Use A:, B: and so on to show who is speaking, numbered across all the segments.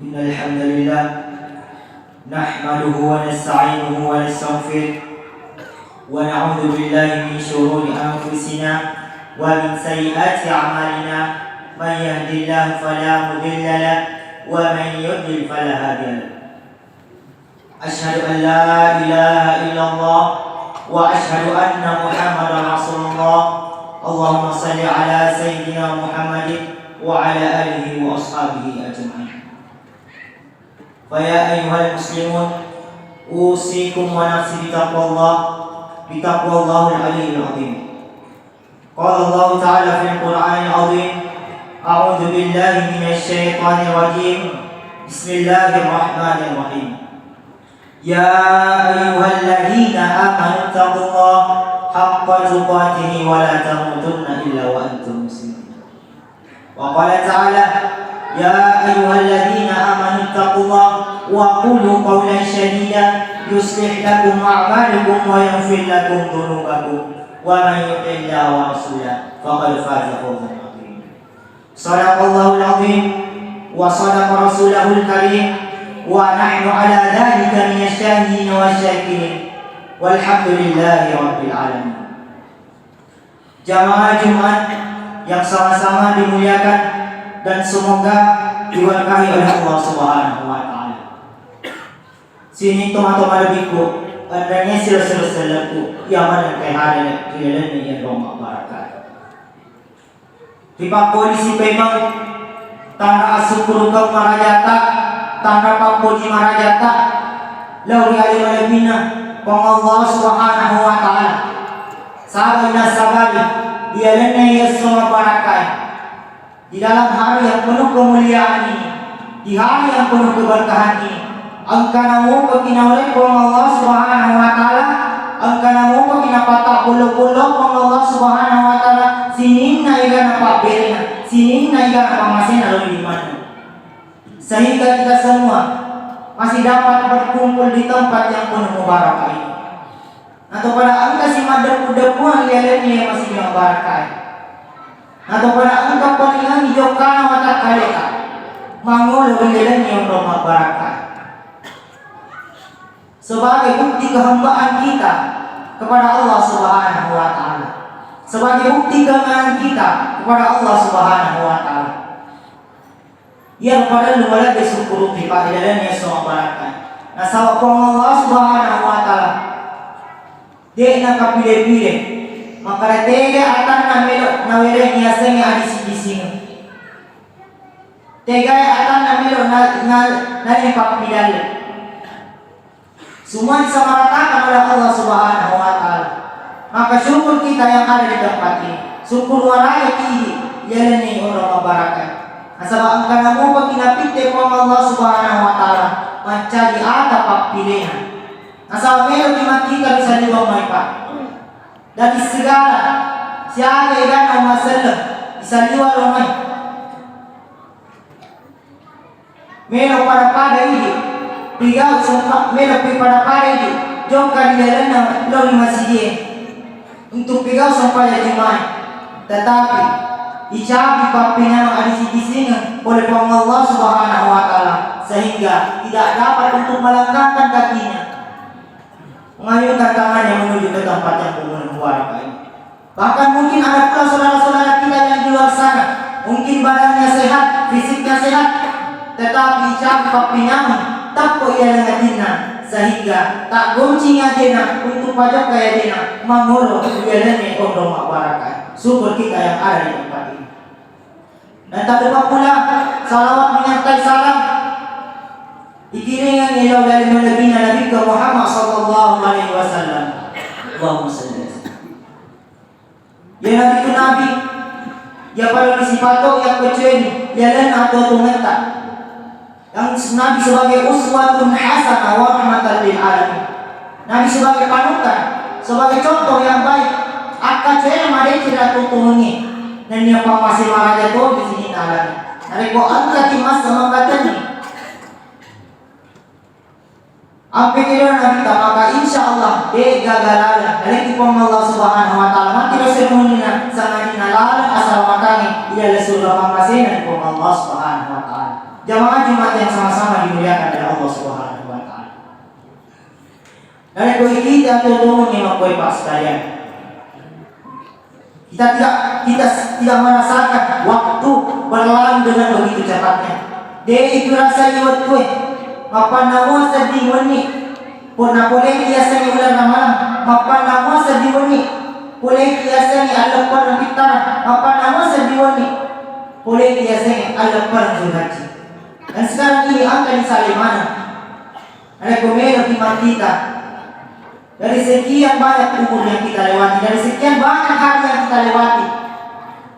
A: Innal hamdalillah nahmaduhu wa nasta'inuhu wa nastaghfiruh wa na'udzu billahi min shururi anfusina wa min sayyiati a'malina man yahdihillahu fala mudilla lahu wa man yudlil fala hadiya lahu. Asyhadu an la ilaha illallah wa asyhadu anna Muhammadar Rasulullah. Allahumma shalli ala sayyidina Muhammadin wa ala alihi wa ashabihi ajma'in. Faya ayyuhal muslimun usikum wa nafsi bitaqwallahil aliyyil azim. Qala Allah ta'ala fil Qur'anil azim, a'udzu billahi minasy syaithanir rajim. Bismillahirrahmanirrahim. Ya ayyuhalladzina amanu taqullaha haqqa tuqatih wa la tamutunna illa wa antum muslimun. Wa qala ta'ala ya ayyuhalladzina amanu taqullaha wa qulu qawlan sadida yuslih lakum a'malakum wa yaghfir lakum dhunubakum wa man yuti'illaha wa rasulahu faqad faza fawzan 'azima. Shadaqallahul 'azim wa shadaqa rasulahul karim wa nahnu 'ala dzalika minasy syahidin wa syakirin walhamdulillahi rabbil alamin. Jamaah Jumat yang sama-sama dimuliakan dan semoga diberkahi oleh Allah Subhanahu wa taala. Sini teman-teman lebihku, adanya sila-silaku yang mana kehadiran kalian yang romak barakat. Di polisi memang tanda syukur kau marajata, tanda papuji marajata. Lauri alim alabina, kong Allah Subhanahu wa taala. Sabina sabari, dia lene semua barakat. Di dalam hari yang penuh kemuliaan ini, di hari yang penuh keberkahan ini, angkanamu kekinaulan kong Allah Subhanahu wa taala, angkanamu kekinapata pulo-pulo kong Allah Subhanahu wa taala, sinin na iga na papirina, sinin na iga na pamasin na lumimana. Sehingga kita semua masih dapat berkumpul di tempat yang penuh mubarakah ini. Atau pada angka si madep-depuan lihat-lihatnya masih yang barakah. Atau pada engkau palingan hijaukan mata kaleka mangul dengan yang romak barakah. Sebagai bukti kehambaan kita kepada Allah Subhanahu wa taala, sebagai bukti keimanan kita kepada Allah Subhanahu wa taala, yang pada luar bersyukur kepada jalannya semua barakah. Nah, sawapun Allah Subhanahu wa taala dia nak pilih-pilih maka tega akan nawere niasanya adi sini. Tega akan namelo na papidal. Semua disamaratakan oleh Allah Subhanahu wa taala. Maka syukur kita yang ada di tempat ini. Syukur waraya ini yalani orang barakah. Asal angka namu pakinapite ko Allah Subhanahu wa taala mencari ada papilena. Asal melo kita bisa diwamai Pak. Dari segala siapa yang masalah bisa diwamai. Melo pada ini pigau sempat melo pada ini jongka di dalam lalu masjid untuk pigau sampai jemaah. Tetapi icapi papina ada di sini oleh Allah Subhanahu wa taala sehingga tidak dapat untuk melangkahkan kakinya, mengayunkan tangannya menuju ke tempat yang penuh barakah ini. Bahkan mungkin ada pula saudara-saudara kita yang di luar sana, mungkin badannya sehat, fisiknya sehat, tetapi campak pinyaman tak kok ia dengan dina sehingga tak goncingnya dina untuk pajak kaya dina mengurus biarnya kondom barakah. Syukur kita yang ada di tempat ini. Dan tak lupa pula salawat menyertai salam dikirimkan ilau dari Nabi Muhammad sallallahu alaihi wasallam. Allahumma salli alaihi wasallam. Ya Nabi ya pada sifato yang kecuali jalan atau tungeta. Yang Nabi sebagai uswatun hasanah wa rahmatan lil alamin. Nabi sebagai panutan, sebagai contoh yang baik. Akka cewek made tidak tutungi. Dan dia masih maraja to di sini alami. Nari ko angkat timas sama katanya. Apa kira Nabi tak maka insya Allah gagalan. Dari kipong Allah Subhanahu Wa Taala mati rasulunina sangat dinalalan asal makani ialah surga pangkasinan kipong Allah Subhanahu Wa Taala. Jamaah Jumat yang sama-sama dimuliakan oleh Allah Subhanahu Wa Taala. Dari koi kita tutungi makoi pak sekalian. Kita tidak merasakan waktu berlalu dengan begitu cepatnya. Dia itu rasa iwat kue. Apa nama sedih wani? Puna boleh biasanya ulang malam. Apa nama sedih wani? Boleh biasanya Allah per bitara. Apa nama sedih wani? Boleh biasanya Allah per junaji. Dan sekarang ini angka di Salimana. Ada komedi iman kita. Dari sekian banyak umur yang kita lewati, dari sekian banyak hari yang kita lewati,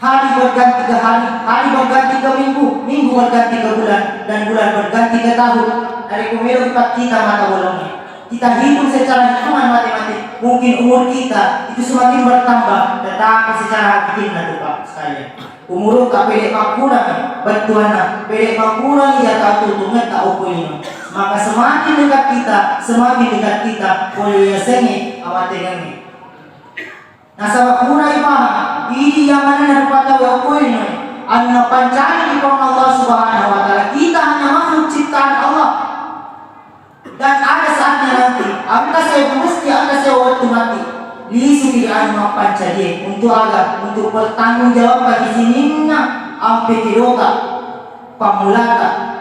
A: hari berganti ke hari berganti ke minggu, minggu berganti ke bulan, dan bulan berganti ke tahun. Dari komedi kita mata bolongnya. Kita hitung secara hitungan matematik, mungkin umur kita itu semakin bertambah, tetapi secara hakiki Pak sekalian. Umur tak pedek makurang, bantuan pedek makurang ya tak tutungnya tak ukulnya. Maka semakin dekat kita boleh yasengi amatengi. Nah sabab mulai paham ini yang mana dapat tahu ukulnya. Anna pancari di Allah Subhanahu Wa Taala. Kita hanya makhluk ciptaan Allah. Dan ada saatnya nanti, anda saya mesti anda saya waktu mati. Lisu di anu pancari untuk untuk bertanggung jawab bagi sinina ampe tirota pamulata.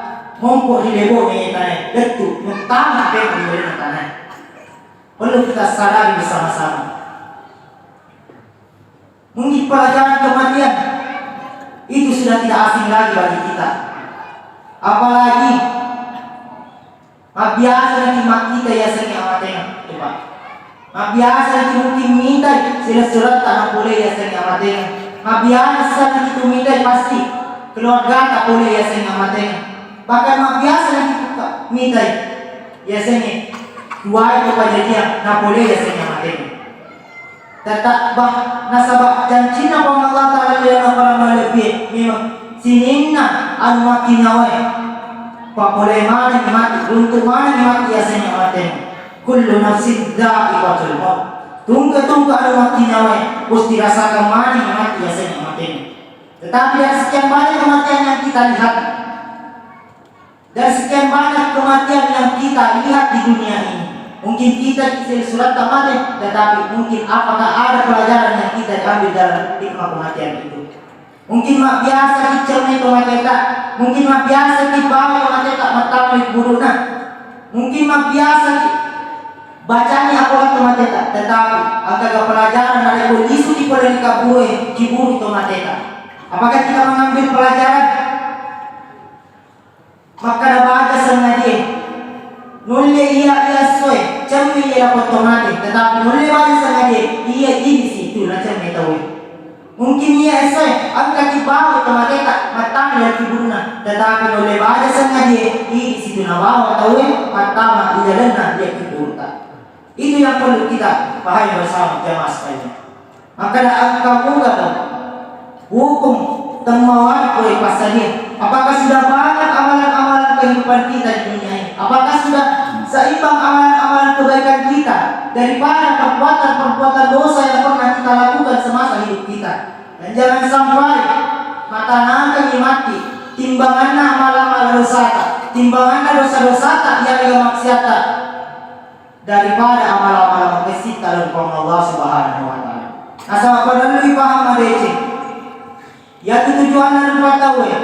A: Mongko di lebo ni tanah, betul, mentang apa di lebo tanah. Perlu kita sadari bersama-sama. Mungkin pelajaran kematian itu sudah tidak asing lagi bagi kita. Apalagi biasa nanti kita ya seni amatnya, coba. Biasa nanti mungkin minta surat tak boleh ya seni amatnya. Biasa nanti itu minta pasti keluarga tak boleh ya seni amatnya. Bahkan biasa yang kita minta biasanya dua itu pada dia nak boleh biasanya mati. Tetap nasabah janji nak Allah Taala dia nak orang lebih memang sinina anu mati nawe. Pak boleh mana mati untuk mana mati biasanya mati. Kullu nafsin dha'iqatul maut. Tunggu anu mati nawe mesti rasakan mana mati biasanya mati. Tetapi ada sekian banyak kematian yang kita lihat. Dan sekian banyak kematian yang kita lihat di dunia ini. Mungkin kita surat tak mati, tetapi mungkin apakah ada pelajaran yang kita ambil dalam hikmah kematian itu. Mungkin mak biasa dicermin kematian tak. Mungkin mak biasa dibawa kematian tak matang buruna. Mungkin mak biasa bacanya apa kematian tak. Tetapi agak pelajaran dari kondisi di pada kabur ciburu kematian tak. Apakah kita mengambil pelajaran? Maka ada baca sengaja nulle iya soe cemmi ya otomatis tetapi nulle baca sengaja iya di situ na cemmi tahu mungkin iya soe angkat di bawah otomatis tak matang ya tiburna tetapi nulle baca sengaja di situ na bawah tahu matang di jalan dia tiburta. Itu yang perlu kita pahami bersama jamaah sekalian. Maka ada angka muga hukum temuan oleh pasalnya. Apakah sudah banyak amalan-amalan kehidupan kita di dunia ini? Apakah sudah seimbang amalan-amalan kebaikan kita daripada perbuatan-perbuatan dosa yang pernah kita lakukan semasa hidup kita? Dan jangan sampai mata nanti mati timbangannya amalan-amalan dosa, timbangannya dosa-dosa yang maksiata daripada amalan-amalan kesita dari Allah Subhanahu Wa Taala. Asal pada lebih paham adanya. Ya tujuan dan tahu ya.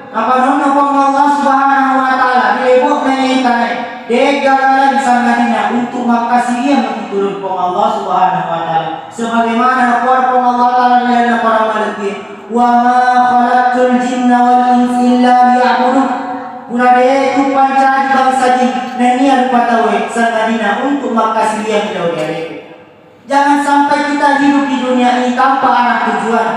A: Apa nona pun Allah Subhanahu Wa Taala dilebok mengintai degalalan sangatnya untuk makasih yang turun pun Allah Subhanahu Wa Taala sebagaimana qala pun Allah Taala dalam Quran malaki wa ma khalaqtul jinna wal insa illa liya'budun urade itu pancari bangsa jin dan niat lupa tahu sangatnya untuk makasih yang dilebok. Jangan sampai kita hidup di dunia ini tanpa arah tujuan.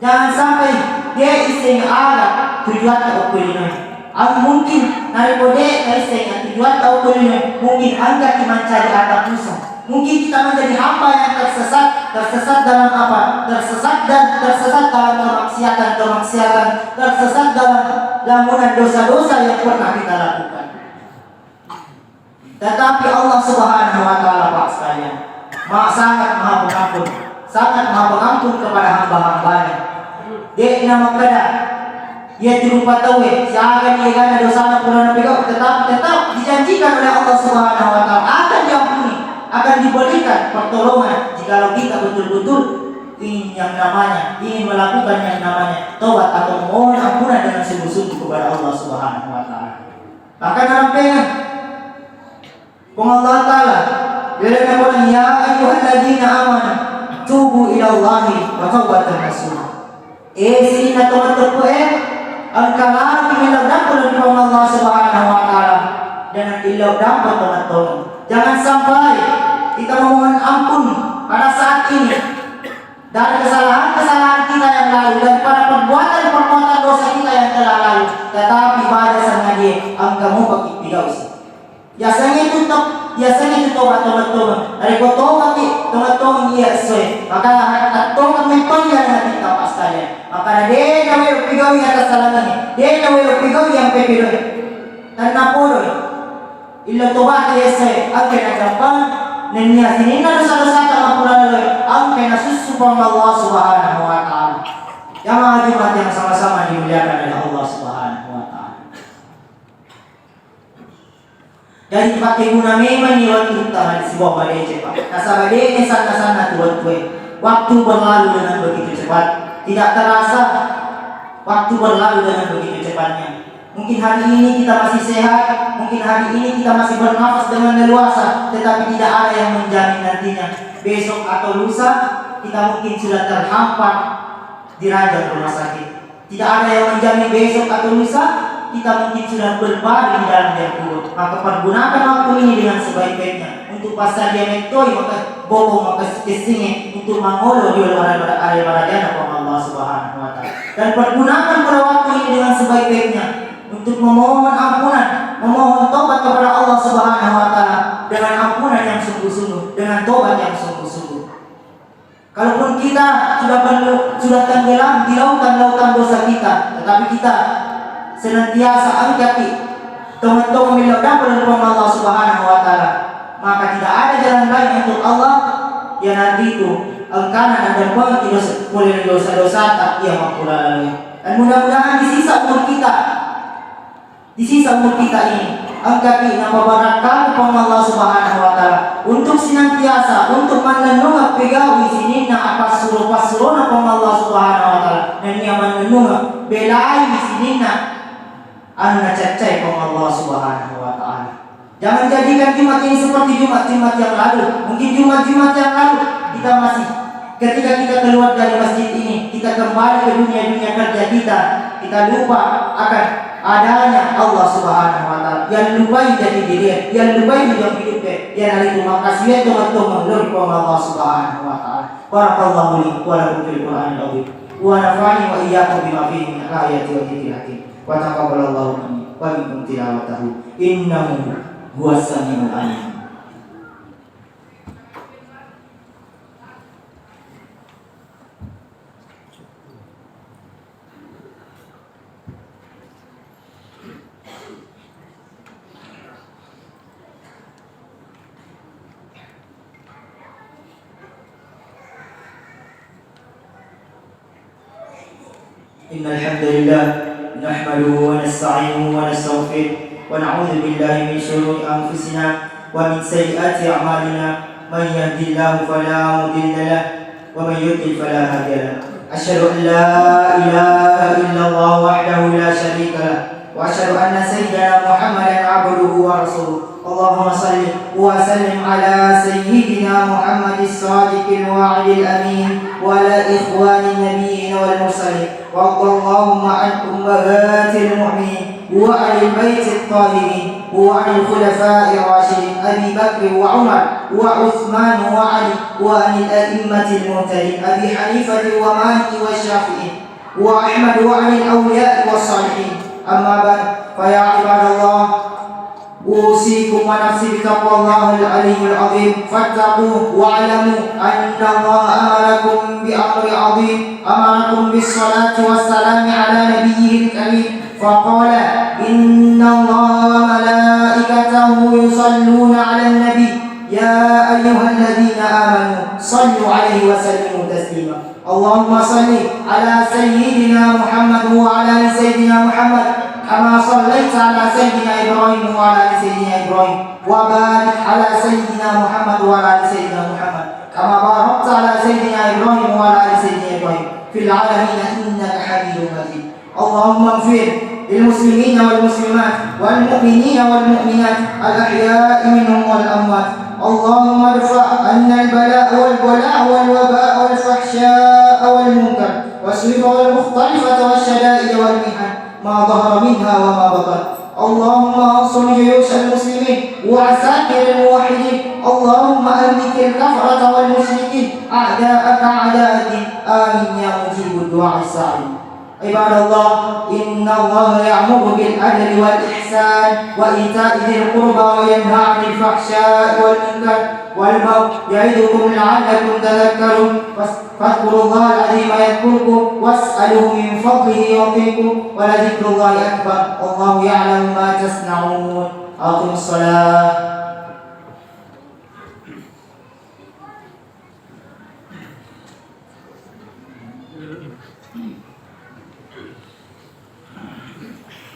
A: Jangan sampai dia iseng ala tujuan tak kulino. Ang mungkin narikode iseng tujuan tak kulino mungkin angkat mencari harta pusat. Mungkin kita menjadi hamba yang tersesat dalam apa? Tersesat dalam kemaksiatan, tersesat dalam lamunan dosa-dosa yang pernah kita lakukan. Tetapi Allah Subhanahu wa taala Pak sekalian, sangat Maha Pengampun, sangat Maha Pengampun kepada hamba-hambanya. Dia nama kada, ia tirupa tahu siapa dia kan dosa pernah pegau, tetap dijanjikan oleh Allah Subhanahu wa taala akan diampuni, akan diberikan pertolongan jikalau kita betul-betul ingin melakukan yang namanya taubat atau mohon ampunan dengan sungguh-sungguh kepada Allah Subhanahu wa taala. Maka dalam pengen Allah taala bila nama ya ayyuhalladzina amanu tubu ila Allahi wa taubatan nasuha. Sini teman-teman angkalan ilau dapat dari Allah Subhanahu wa taala dan ilau dapat teman-teman. Jangan sampai kita memohon ampun pada saat ini dari kesalahan-kesalahan kita yang lalu, daripada perbuatan-perbuatan dosa kita yang telah lalu, tetapi pada sana dia angkamu bagi pigau. Biasanya itu tobat teman-teman. Dari tobat teman-teman iya sesuai. Maka tobat mentonya dengan kita pas kalian. Maka dia nawe pigau yang atas salahnya. Dia nawe pigau yang pegiro. Tanpa polo. Illa tobat dia sesuai. Angke na gampang. Nenya sini na dosa-dosa tanpa pula. Angke na susupang Allah Subhanahu wa taala. Yang mga Jumat yang sama-sama dimuliakan oleh Allah Subhanahu wa taala. Dan pakai guna memang ni waktu tahan di sebuah badai cepat. Nasa badai sana tuan-tuan. Waktu berlalu dengan begitu cepat. Tidak terasa waktu berlalu dengan begitu cepatnya. Mungkin hari ini kita masih sehat, mungkin hari ini kita masih bernafas dengan leluasa, tetapi tidak ada yang menjamin nantinya besok atau lusa kita mungkin sudah terhampar di ranjang rumah sakit. Tidak ada yang menjamin besok atau lusa kita mungkin sudah berbaring di dalam yang kubur. Maka pergunakan waktu ini dengan sebaik-baiknya untuk pasal dia metoi maka bohong maka kesinge untuk mangolo di luar area baradana Allah Subhanahu wa taala. Dan pergunakan pada waktu ini dengan sebaik-baiknya untuk memohon ampunan, memohon tobat kepada Allah Subhanahu wa taala dengan ampunan yang sungguh-sungguh, dengan tobat yang sungguh-sungguh. Kalaupun kita sudah tenggelam di lautan dosa kita, tetapi kita senantiasa angkati teman-teman miladah pada Allah Subhanahu wa taala, maka tidak ada jalan lain untuk Allah yang nanti itu engkanan dan buang boleh dosa-dosa tak ia mampu lalui. Dan mudah-mudahan di sisa umur kita ini angkati nama barakah kepada Allah Subhanahu wa taala untuk senantiasa untuk menenung pegawi sini na apa suruh kepada Allah Subhanahu wa taala dan yang menenung belai sini na anda cacai kepada Allah Subhanahu wa taala. Jangan jadikan Jumat ini seperti Jumat-Jumat yang lalu. Mungkin Jumat-Jumat yang lalu kita masih ketika kita keluar dari masjid ini, kita kembali ke dunia kerja kita lupa akan adanya Allah Subhanahu wa taala. Yang lupai jadi diri, yang lupai hidup hidupnya, yang itu makasih teman-teman dari Allah Subhanahu wa taala. Barakallahu li wa lakum fil Qur'anil azim. Wa nafa'ani wa iyyakum bima fihi min ayati wa dzikril hakim. Wa taqabbalallahu minni wa minkum tilawatahu innahu huwas samiul alim. Innal hamdalillah nahmaduhu wa nasta'inuhu wa nastaghfiruh wa na'udzu billahi min shururi anfusina wa min sayyiati a'malina man yahdihillahu fala mudilla lahu wa man yudlil fala hadiya lahu. Asyhadu an la ilaha illallah wahdahu la syarika lahu wa asyhadu anna sayyidana Muhammadan 'abduhu wa rasuluh. Allahumma salli wa sallim ala sayyidina Muhammadis sadiqil wa'dil amin wa ala ikhwanin nabiyyin wal mursalin. وارض اللهم عن أمهات المؤمنين وعن البيت الطاهرين وعن الخلفاء الراشدين أبي بكر وعمر وعثمان وعلي وعن الأئمة المهتدين أبي حنيفة ومالك والشافعي وأحمد عن الأولياء والصالحين. أما بعد فيا عباد الله أوصيكم ونفسي بتقوى الله العلي العظيم فاتقوه واعلموا أن الله أمركم بأمر عظيم أمركم بالصلاة والسلام على نبيه الكريم فقال إن الله وملائكته يصلون على النبي يا أيها الذين آمنوا صلوا عليه وسلموا تسليما. اللهم صل على سيدنا محمد وعلى آل سيدنا محمد كما صليت على سيدنا إبراهيم وعلى آل سيدنا إبراهيم وبارك على سيدنا محمد وعلى آل سيدنا محمد كما باركت على سيدنا إبراهيم وعلى آل سيدنا إبراهيم في العالمين إنك حميد مجيد. اللهم اغفر للمسلمين والمسلمات والمؤمنين والمؤمنات الأحياء منهم والأموات. اللهم ارفع عنا البلاء والوباء والفحشاء والمنكر والسوء والمختلفة والشدائد والمحن ما ظهر منها وما بطن. اللهم انصر جيوش المسلمين وعساكر الموحدين. اللهم أهلك الكفرة والمشركين أعداءك أعداء الدين. آمين يا مجيب الدعاء السعيد. عباد الله إن الله يأمر بالعدل والإحسان وإيتاء ذي القربى وينهى عن الفحشاء والمنكر والبغي يعظكم لعلكم تذكرون. فاذكروا الله العظيم يذكركم واسألوه من فضله يعطيكم ولذكر الله أكبر والله يعلم ما تصنعون. أقم الصلاة.